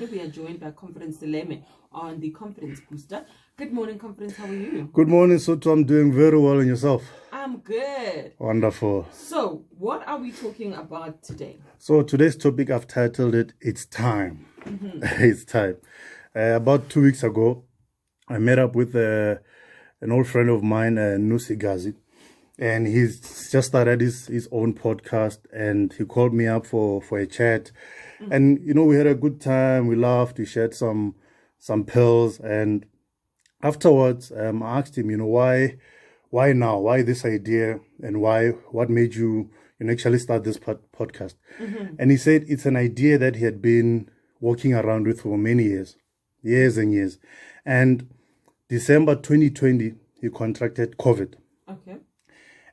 today we are joined by Confidence Seleme on the Confidence Booster. Good morning, Confidence. How are you? Good morning, Sotho. I'm doing very well, and yourself? I'm good. Wonderful. So, what are we talking about today? So today's topic, I've titled it, It's Time. It's time. About 2 weeks ago, I met up with an old friend of mine, Nusi Gazi. And he's just started his own podcast, and he called me up for a chat. And, we had a good time. We laughed. We shared some pills. And afterwards, I asked him, why now? Why this idea? And what made you, actually start this podcast? And he said it's an idea that he had been walking around with for many years and years. And December 2020, he contracted COVID. Okay.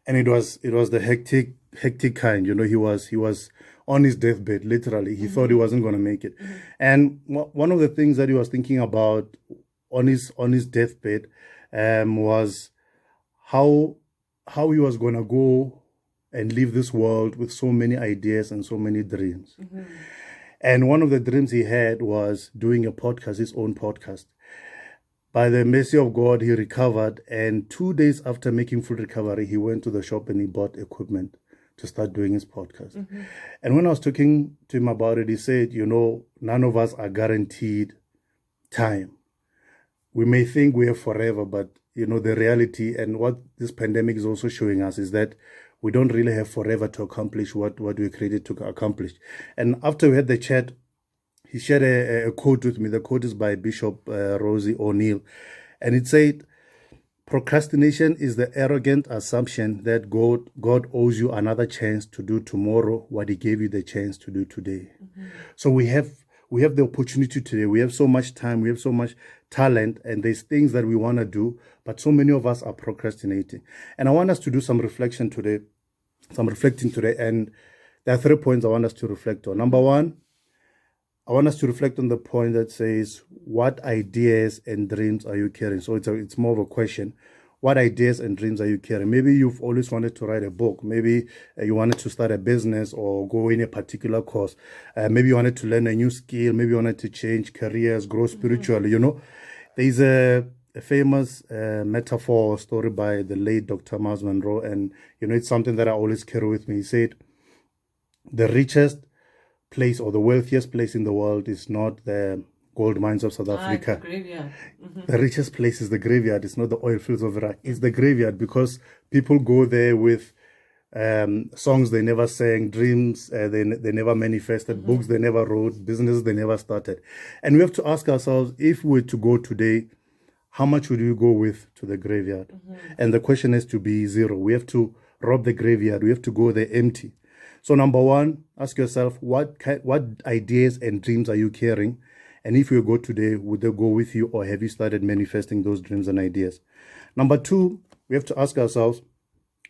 And it was the hectic kind. He was on his deathbed, literally. He thought he wasn't going to make it. And one of the things that he was thinking about on his deathbed was how he was going to go and leave this world with so many ideas and so many dreams. And one of the dreams he had was doing a podcast, his own podcast. By the mercy of God, he recovered, and 2 days after making full recovery, he went to the shop and he bought equipment to start doing his podcast. And when I was talking to him about it, he said, none of us are guaranteed time. We may think we have forever, but, the reality and what this pandemic is also showing us is that we don't really have forever to accomplish what we created to accomplish. And after we had the chat, he shared a quote with me. The quote is by Bishop Rosie O'Neill. And it said, procrastination is the arrogant assumption that God owes you another chance to do tomorrow what he gave you the chance to do today. So we have the opportunity today. We have so much time. We have so much talent. And there's things that we want to do. But so many of us are procrastinating. And I want us to do some reflecting today. And there are 3 points I want us to reflect on. Number one, I want us to reflect on the point that says, what ideas and dreams are you carrying? So it's more of a question. What ideas and dreams are you carrying? Maybe you've always wanted to write a book. Maybe you wanted to start a business or go in a particular course. Maybe you wanted to learn a new skill. Maybe you wanted to change careers, grow spiritually. There's a famous metaphor or story by the late Dr. Miles Monroe. And, it's something that I always carry with me. He said, the richest place or the wealthiest place in the world is not the gold mines of South Africa. The graveyard. The richest place is the graveyard. It's not the oil fields of Iraq. It's the graveyard, because people go there with songs they never sang, dreams they never manifested, books they never wrote, businesses they never started. And we have to ask ourselves, if we were to go today, how much would you go with to the graveyard? And the question has to be zero. We have to rob the graveyard. We have to go there empty. So number one, ask yourself, what ideas and dreams are you carrying? And if you go today, would they go with you, or have you started manifesting those dreams and ideas? Number two, we have to ask ourselves,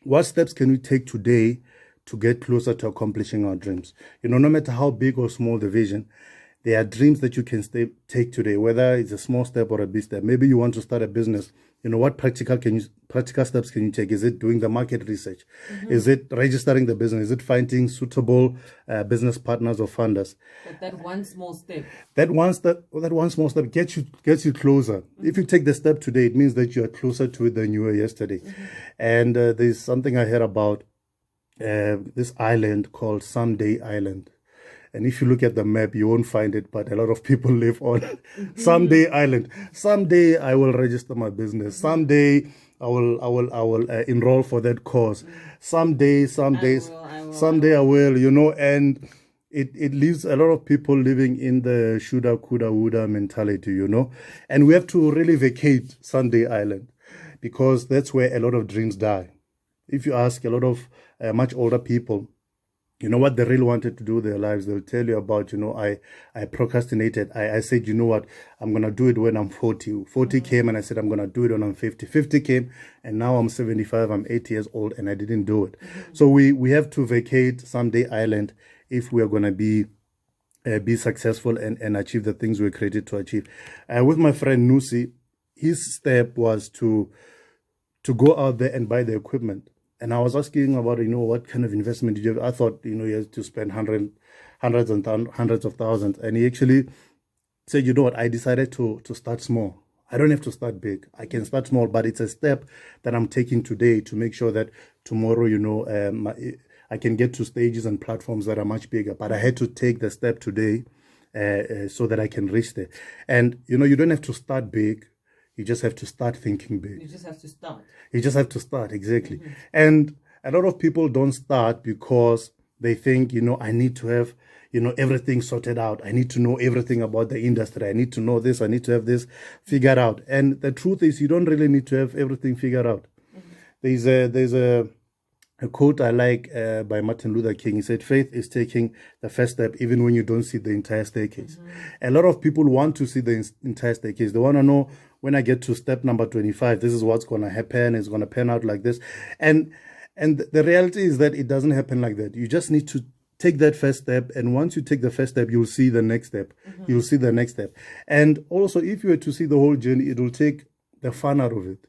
what steps can we take today to get closer to accomplishing our dreams? No matter how big or small the vision, there are dreams that you can take today, whether it's a small step or a big step. Maybe you want to start a business. What practical steps can you take? Is it doing the market research? Is it registering the business? Is it finding suitable business partners or funders? But that one small step. That one small step gets you closer. If you take the step today, it means that you are closer to it than you were yesterday. And there's something I heard about this island called Someday Island. And if you look at the map, you won't find it, but a lot of people live on Someday Island. Someday I will register my business. Someday I will enroll for that course. Someday I will, and it leaves a lot of people living in the shoulda, coulda, woulda mentality, And we have to really vacate Someday Island, because that's where a lot of dreams die. If you ask a lot of much older people, what they really wanted to do with their lives, they'll tell you about, I procrastinated. I said, what, I'm going to do it when I'm 40. 40 came and I said, I'm going to do it when I'm 50. 50 came and now I'm 75, I'm 80 years old and I didn't do it. So we have to vacate Someday Island if we are going to be successful and achieve the things we're created to achieve. With my friend Nusi, his step was to go out there and buy the equipment. And I was asking about, what kind of investment did you have? I thought, you had to spend hundreds of thousands. And he actually said, you know what, I decided to start small. I don't have to start big. I can start small, but it's a step that I'm taking today to make sure that tomorrow, you know, I can get to stages and platforms that are much bigger. But I had to take the step today so that I can reach there. And, you know, you don't have to start big. You just have to start thinking big. You just have to start. You just have to start, exactly. And a lot of people don't start because they think, you know, I need to have, you know, everything sorted out. I need to know everything about the industry. I need to know this. I need to have this figured out. And the truth is, you don't really need to have everything figured out. There's a quote I like by Martin Luther King. He said, faith is taking the first step even when you don't see the entire staircase. A lot of people want to see the entire staircase. They want to know, when I get to step number 25, this is what's going to happen. It's going to pan out like this. And the reality is that it doesn't happen like that. You just need to take that first step. And once you take the first step, you'll see the next step. You'll see the next step. And also, if you were to see the whole journey, it will take the fun out of it.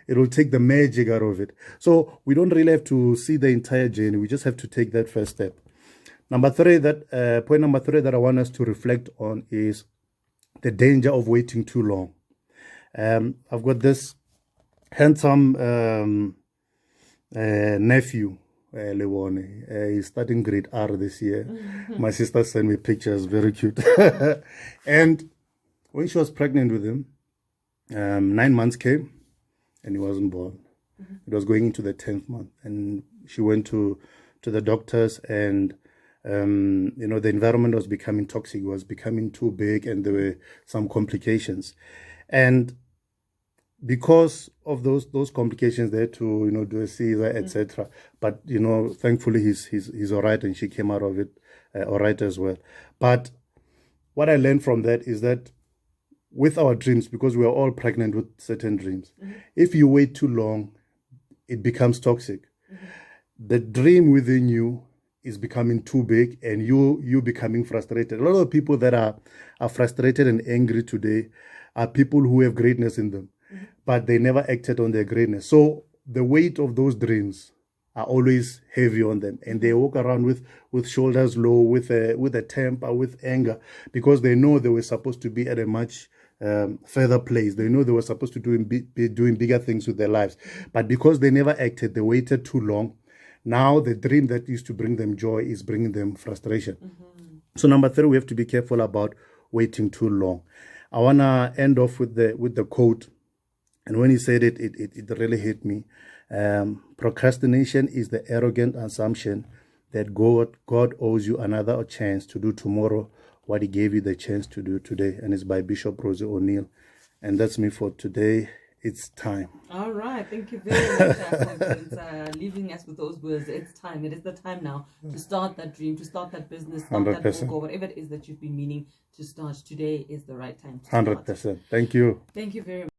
It will take the magic out of it. So we don't really have to see the entire journey. We just have to take that first step. Point number three that I want us to reflect on is the danger of waiting too long. I've got this handsome nephew, Lewone. He's starting grade R this year. My sister sent me pictures, very cute. And when she was pregnant with him, 9 months came and he wasn't born. It was going into the 10th month, and she went to the doctors, and you know, the environment was becoming toxic. It was becoming too big, and there were some complications. And because of those complications, they had to, you know, do a Caesar, etc. But, you know, thankfully he's all right, and she came out of it all right as well. But what I learned from that is that with our dreams, because we are all pregnant with certain dreams, if you wait too long, it becomes toxic. The dream within you is becoming too big, and you becoming frustrated. A lot of people that are frustrated and angry today are people who have greatness in them, but they never acted on their greatness. So the weight of those dreams are always heavy on them, and they walk around with shoulders low, with a temper, with anger, because they know they were supposed to be at a much further place. They know they were supposed to be doing bigger things with their lives, but because they never acted, they waited too long. Now the dream that used to bring them joy is bringing them frustration. So number three, we have to be careful about waiting too long. I want to end off with the quote, and when he said it really hit me. Procrastination is the arrogant assumption that God owes you another chance to do tomorrow what he gave you the chance to do today. And it's by Bishop Rosie O'Neill. And that's me for today. It's time. All right. Thank you very much, for leaving us with those words. It's time. It is the time now to start that dream, to start that business, start 100%. That book, or whatever it is that you've been meaning to start. Today is the right time to start. 100%. Thank you. Thank you very much.